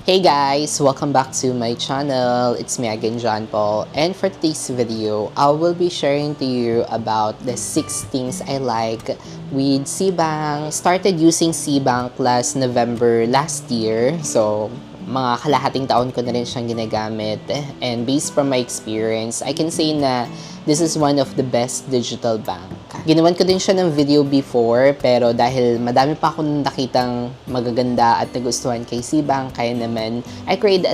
Hey guys! Welcome back to my channel. It's me again, John Paul. And for today's video, I will be sharing to you about the 6 things I like with Cbank. Started using Cbank last November last year. So, mga kalahating taon ko na rin siyang ginagamit. And based from my experience, I can say na this is one of the best digital bank. Ginawan ko din siya ng video before, pero dahil madami pa akong nakitang magaganda at nagustuhan kay Cbank, kaya naman I created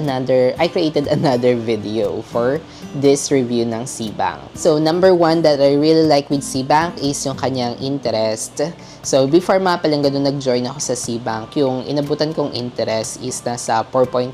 another video for this review ng Cbank. So, number 1 that I really like with Cbank is yung kanyang interest. So, before mga palangga nung nag-join ako sa Cbank, yung inabutan kong interest is nasa 4.25%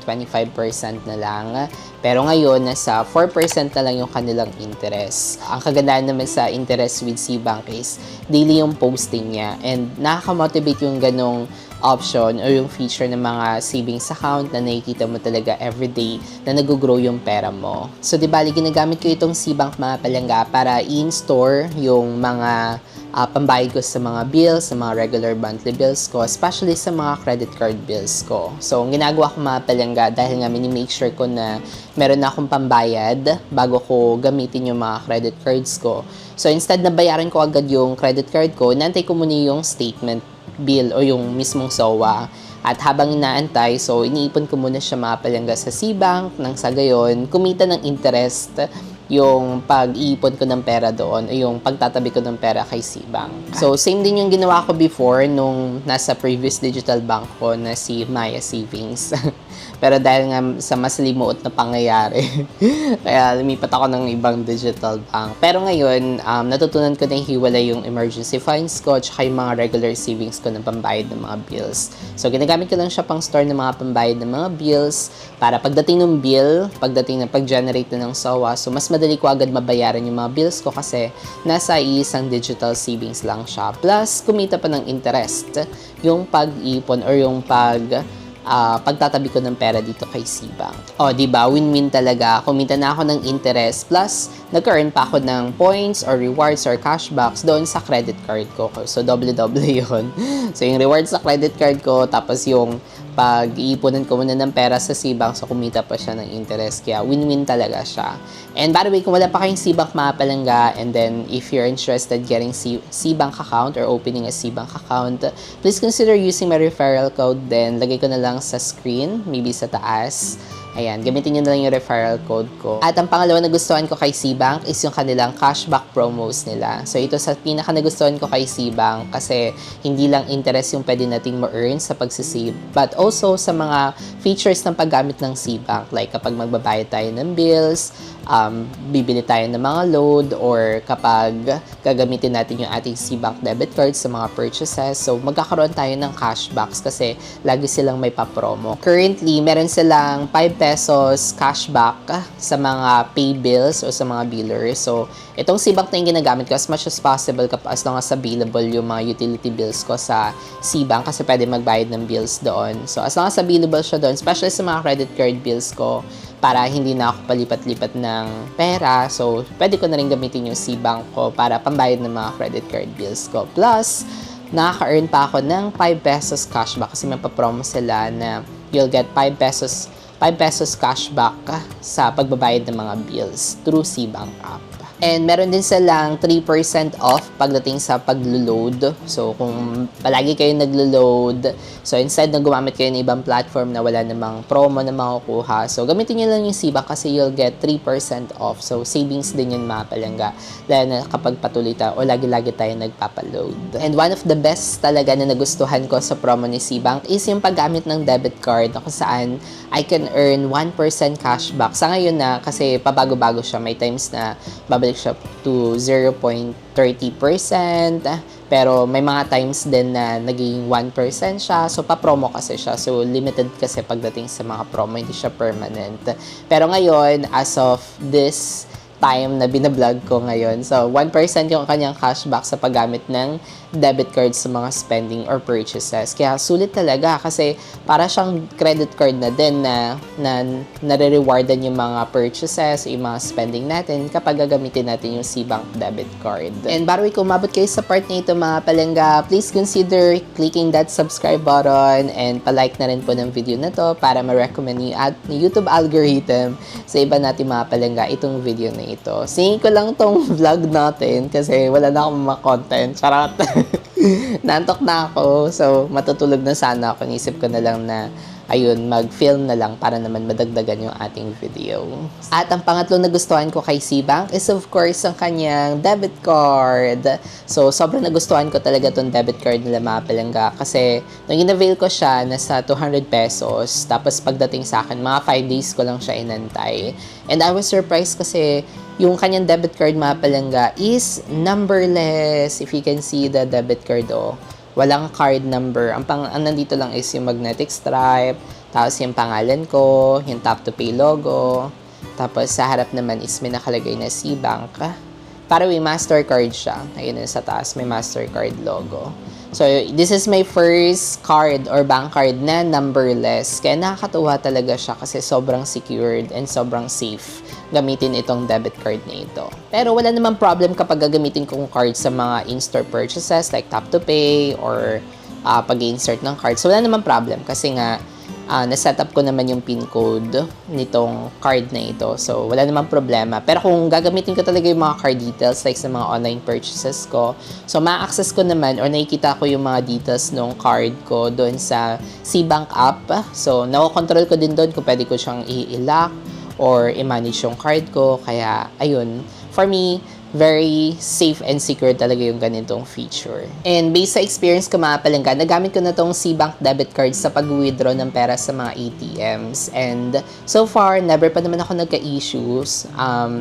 na lang. Pero ngayon, nasa 4% na lang yung kanilang interest. Ang kagandahan naman sa interest with Cbank is daily yung posting niya. And nakaka-motivate yung ganong option o yung feature ng mga savings account na nakikita mo talaga everyday na nag-grow yung pera mo. So, di bali, ginagamit ko itong Cbank mga palangga para in-store yung mga pambayad ko sa mga bills, sa mga regular monthly bills ko, especially sa mga credit card bills ko. So, ang ginagawa ko mga palangga dahil nga mini-make sure ko na meron na akong pambayad bago ko gamitin yung mga credit cards ko. So, instead na bayaran ko agad yung credit card ko, nantay ko muna yung statement bill o yung mismong SOA. At habang inaantay, so iniipon ko muna siya mga palangga sa Cbank nang sa gayon, kumita ng interest yung pag-iipon ko ng pera doon o yung pagtatabi ko ng pera kay Cbank. So, same din yung ginawa ko before nung nasa previous digital bank ko na si Maya Savings. Pero dahil nga sa mas limuot na pangyayari, kaya lumipat ako ng ibang digital bank. Pero ngayon, natutunan ko na hiwalay yung emergency funds ko at yung mga regular savings ko ng pambayad ng mga bills. So, ginagamit ko lang siya pang store ng mga pambayad ng mga bills para pagdating ng bill, pagdating ng pag-generate na ng SOA, so mas madali ko agad mabayaran yung mga bills ko kasi nasa isang digital savings lang siya. Plus, kumita pa ng interest yung pag-ipon or yung pagtatabi ko ng pera dito kay Cbank. O, di ba? Win-win talaga. Kumita na ako ng interest plus nag-earn pa ako ng points or rewards or cashbacks doon sa credit card ko. So, double-double yun. So, yung rewards sa credit card ko tapos yung pag-iipunan ko muna ng pera sa Cbank, so kumita pa siya ng interest. Kaya win-win talaga siya. And by the way, kung wala pa kayong Cbank mga palangga, and then if you're interested getting Cbank account or opening a Cbank account, please consider using my referral code. Then, lagay ko na lang sa screen, maybe sa taas. Ayan, gamitin nyo na lang yung referral code ko. At ang pangalawa na gustuhan ko kay Cbank is yung kanilang cashback promos nila. So, ito sa pinaka nagustuhan ko kay Cbank kasi hindi lang interest yung pwede nating ma-earn sa pagsisave, but also sa mga features ng paggamit ng Cbank. Like kapag magbabayad tayo ng bills, bibili tayo ng mga load, or kapag gagamitin natin yung ating Cbank debit card sa mga purchases. So, magkakaroon tayo ng cashbacks kasi lagi silang may pa-promo. Currently, meron silang 5 pesos cashback sa mga pay bills o sa mga billers. So, itong Cbank na yung ginagamit ko as much as possible as long as available yung mga utility bills ko sa Cbank kasi pwede magbayad ng bills doon. So, as long as available siya doon, especially sa mga credit card bills ko, para hindi na ako palipat-lipat ng pera. So, pwede ko na rin gamitin yung Cbank ko para pambayad ng mga credit card bills ko. Plus, nakaka-earn pa ako ng 5 pesos cashback kasi may pa-promo sila na you'll get 5 pesos cashback sa pagbabayad ng mga bills through Cbank app. And meron din silang 3% off pagdating sa paglo-load. So, kung palagi kayo naglo-load, so instead na gumamit kayo ng ibang platform na wala namang promo na makukuha, so gamitin nyo lang yung Cbank kasi you'll get 3% off. So, savings din yun mga palangga. Dahil na kapag patuloy tayo o lagi-lagi tayo nagpapaload. And one of the best talaga na nagustuhan ko sa promo ni Cbank is yung paggamit ng debit card na kung saan I can earn 1% cashback. Sa ngayon na, kasi pabago-bago siya, may times na babalik siya to 0.30%, pero may mga times din na naging 1% siya. So, pa-promo kasi siya. So, limited kasi pagdating sa mga promo, hindi siya permanent. Pero ngayon, as of this time na binablog ko ngayon, so 1% yung kanyang cashback sa paggamit ng debit card sa mga spending or purchases. Kaya sulit talaga kasi para siyang credit card na din na nare-rewardan yung mga purchases, yung mga spending natin kapag gagamitin natin yung SeaBank debit card. And by the way, kung umabot kayo sa part na ito mga palangga, please consider clicking that subscribe button and palike na rin po ng video na to para ma-recommend ni YouTube algorithm sa iba natin mga palangga itong video na ito. Singin ko lang tong vlog natin kasi wala na akong mga content. Charot! Nantok na ako. So, matutulog na sana ako. Nisip ko na lang na ayun, mag-film na lang para naman madagdagan yung ating video. At ang pangatlong nagustuhan ko kay SeaBank is of course ang kanyang debit card. So, sobrang nagustuhan ko talaga tong debit card nila mga palangga kasi nung in-avail ko siya, nasa 200 pesos. Tapos pagdating sa akin, mga 5 days ko lang siya inantay. And I was surprised kasi yung kanyang debit card mga palangga is numberless. If you can see the debit card, walang card number. Ang nandito lang is yung magnetic stripe, tapos yung pangalan ko, yung tap to pay logo, tapos sa harap naman is may nakalagay na SeaBank. Para may Mastercard siya. Ayun sa taas, may Mastercard logo. So, this is my first card or bank card na numberless. Kaya nakakatuwa talaga siya kasi sobrang secured and sobrang safe gamitin itong debit card na ito. Pero wala namang problem kapag gagamitin kong card sa mga in-store purchases like tap to pay or pag-insert ng card. So, wala namang problem kasi nga naset up ko naman yung PIN code nitong card na ito. So, wala namang problema. Pero kung gagamitin ko talaga yung mga card details like sa mga online purchases ko, so ma-access ko naman or nakikita ko yung mga details ng card ko doon sa SeaBank app. So, nakokontrol ko din doon kung pwede ko siyang i-lock or i-manage yung card ko. Kaya, ayun, for me, very safe and secure talaga yung ganitong feature. And based sa experience ko mga palangga, nagamit ko na tong SeaBank debit card sa pag-withdraw ng pera sa mga ATMs. And so far, never pa naman ako nagka-issues.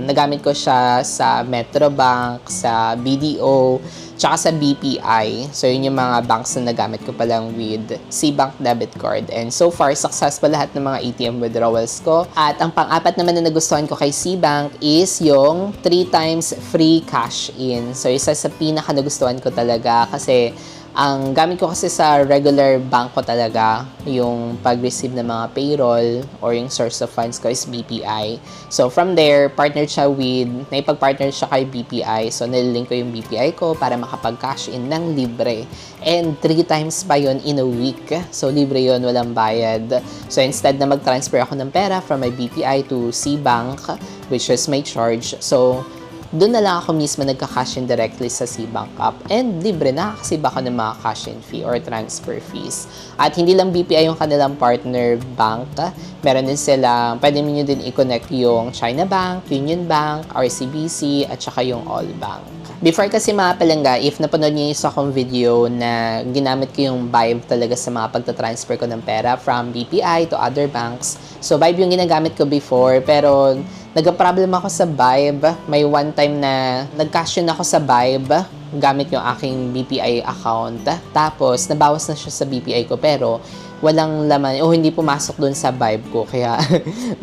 Nagamit ko siya sa Metrobank, sa BDO, tsaka sa BPI. So, yun yung mga banks na nagamit ko palang with SeaBank debit card. And so far, successful lahat ng mga ATM withdrawals ko. At ang pang-apat naman na nagustuhan ko kay SeaBank is yung 3 times free cash in. So, isa sa pinaka nagustuhan ko talaga kasi ang gamit ko kasi sa regular bank ko talaga, yung pag-receive ng mga payroll or yung source of funds ko is BPI. So, from there, naipag-partner siya kay BPI. So, nililink ko yung BPI ko para makapag-cash in ng libre. And 3 times pa yun in a week. So, libre yun, walang bayad. So, instead na mag-transfer ako ng pera from my BPI to SeaBank, which is my charge. So, doon na lang ako mismo nagka-cash in directly sa SeaBank app. And libre, nakakasave ako ng mga cash in fee or transfer fees. At hindi lang BPI yung kanilang partner bank. Meron din sila, pwede nyo din i-connect yung China Bank, Union Bank, RCBC, at saka yung All Bank. Before kasi mga palangga, if napanood niyo yung isa kong video na ginamit ko yung Vibe talaga sa mga pagta-transfer ko ng pera from BPI to other banks. So, Vibe yung ginagamit ko before, pero nagka-problem ako sa Vibe. May one time na nag-cash in ako sa Vibe gamit yung aking BPI account. Tapos, nabawas na siya sa BPI ko pero walang laman o hindi pumasok dun sa Vibe ko. Kaya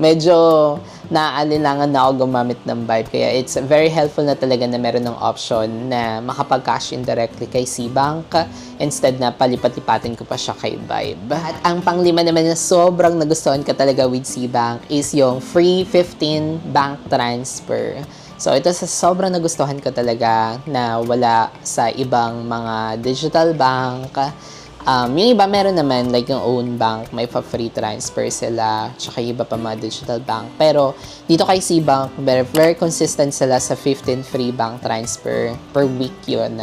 medyo naaalinlangan na ako gumamit ng Vibe. Kaya it's very helpful na talaga na meron ng option na makapag-cash in directly kay SeaBank instead na palipat-lipatin ko pa siya kay Vibe. At ang panglima naman na sobrang nagustuhan ka talaga with SeaBank is yung free 15 bank transfer. So, ito sa sobrang nagustuhan ko talaga na wala sa ibang mga digital bank. Yung iba meron naman, like yung own bank, may pa-free transfer sila, tsaka iba pa mga digital bank. Pero, dito kay SeaBank, very consistent sila sa 15 free bank transfer per week yun.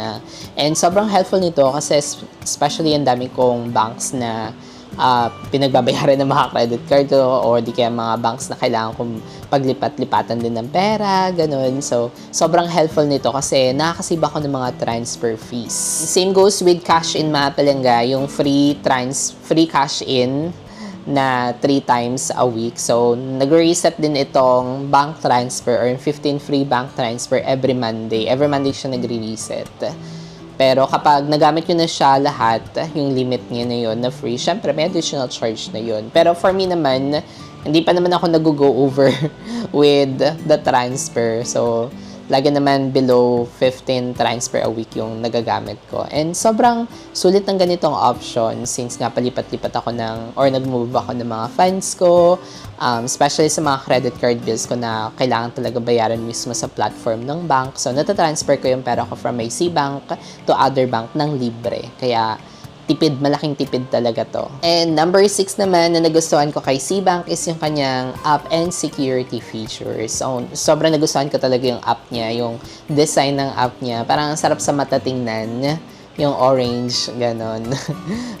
And sobrang helpful nito kasi especially yung dami kong banks na pinagbabayaran ng mga credit card ko or di kaya mga banks na kailangan kong paglipat-lipatan din ng pera, ganun. So, sobrang helpful nito kasi nakakasave ako ng mga transfer fees. Same goes with cash in mga palangga, yung free cash in na 3 times a week. So, nag-reset din itong bank transfer or 15 free bank transfer every Monday. Every Monday siya nag-reset. Pero kapag nagamit nyo na siya lahat, yung limit niya na yun na free, syempre may additional charge na yun. Pero for me naman, hindi pa naman ako nag-go over with the transfer. So, lagi naman below 15 transfer a week yung nagagamit ko. And sobrang sulit ng ganitong option since nga palipat-lipat ako or nag-move ako ng mga funds ko, especially sa mga credit card bills ko na kailangan talaga bayaran mismo sa platform ng bank. So, natatransfer ko yung pera ko from my C-Bank to other bank ng libre. Kaya, malaking tipid talaga to. And number 6 naman na nagustuhan ko kay C-Bank is yung kanyang app and security features. So, sobrang nagustuhan ko talaga yung app niya, yung design ng app niya. Parang sarap sa mata tingnan, yung orange, ganon.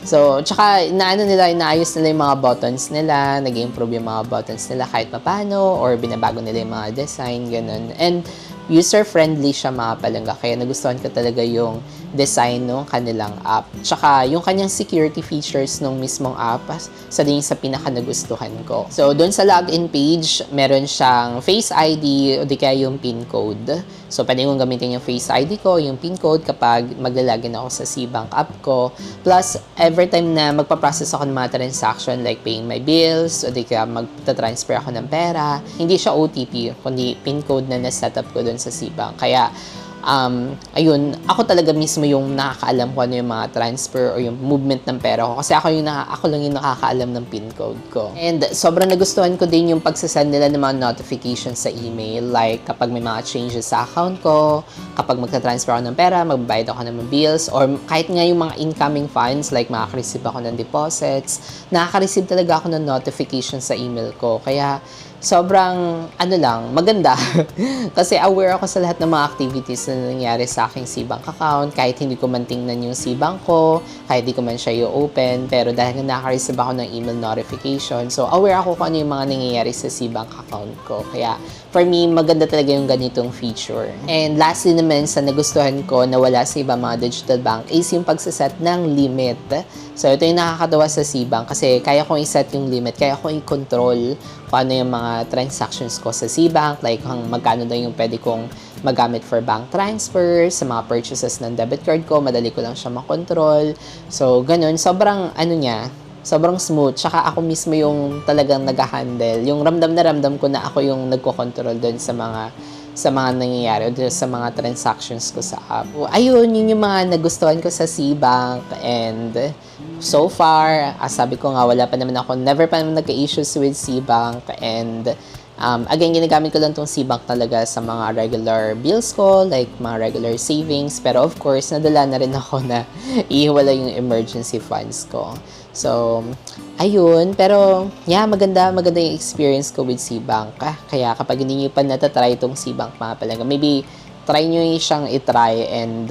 So, tsaka inaayos nila yung mga buttons nila, nag-improve yung mga buttons nila kahit papano, or binabago nila yung mga design, ganon. And user-friendly siya mga palangga. Kaya nagustuhan ko talaga yung design ng kanilang app. Tsaka yung kanyang security features ng mismong app sa din sa pinaka nagustuhan ko. So, doon sa login page, meron siyang Face ID o di kaya yung PIN code. So, pwede kong gamitin yung Face ID ko, yung PIN code kapag maglalagin ako sa C-Bank app ko. Plus, every time na magpa-process ako ng mga transaction like paying my bills o di kaya magta-transfer ako ng pera, hindi siya OTP, kundi PIN code na na-setup ko doon sa C-Bank. Kaya, ayun, ako talaga mismo yung nakakaalam ko ano yung mga transfer o yung movement ng pera ko. Kasi ako lang yung nakakaalam ng PIN code ko. And sobrang nagustuhan ko din yung pagsasend nila ng mga notifications sa email. Like, kapag may mga changes sa account ko, kapag magta-transfer ako ng pera, magbabayad ako ng mga bills, or kahit nga yung mga incoming funds, like makaka-receive ako ng deposits, nakaka-receive talaga ako ng notifications sa email ko. Kaya, sobrang, maganda. Kasi aware ako sa lahat ng mga activities na nangyari sa aking C-Bank account. Kahit hindi ko man tingnan yung C-Bank ko, kahit hindi ko man siya i-open, pero dahil nakaka-receive ako ng email notification, so aware ako kung ano yung mga nangyayari sa C-Bank account ko. Kaya, for me, maganda talaga yung ganitong feature. And lastly naman, sa nagustuhan ko na wala sa ibang mga digital bank is yung pagsaset ng limit. So, ito yung nakakatawa sa C-Bank kasi kaya kong i-set yung limit, kaya kong i-control kung ano yung mga transactions ko sa C-Bank, like magkano daw yung pwede kong magamit for bank transfer, sa mga purchases ng debit card ko, madali ko lang siya makontrol. So, ganun. Sobrang smooth. Tsaka ako mismo yung talagang nag-handle. Yung ramdam na ramdam ko na ako yung nagko-control doon sa mga nangyayari o sa mga transactions ko sa app. Ayun, yun yung mga nagustuhan ko sa C-Bank. And so far, sabi ko nga, never pa naman nagka-issues with C-Bank. And again, ginagamit ko lang tong C-Bank talaga sa mga regular bills ko, like mga regular savings. Pero of course, nadala na rin ako na ihiwala yung emergency funds ko. So, ayun. Pero, yeah, maganda yung experience ko with C-Bank. Kaya kapag hindi nyo pa natatry itong C-Bank mga palangga, maybe try nyo siyang itry and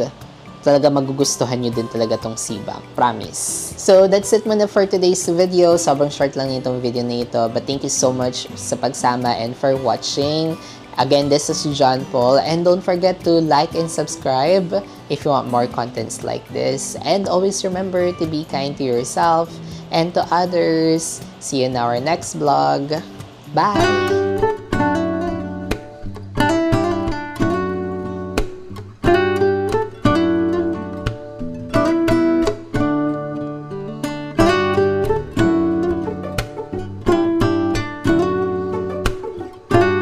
talaga magugustuhan nyo din talaga tong C-Bank. Promise. So, that's it muna for today's video. Sobrang short lang itong video na ito. But thank you so much sa pagsama and for watching. Again, this is John Paul. And don't forget to like and subscribe if you want more contents like this. And always remember to be kind to yourself and to others. See you in our next vlog. Bye!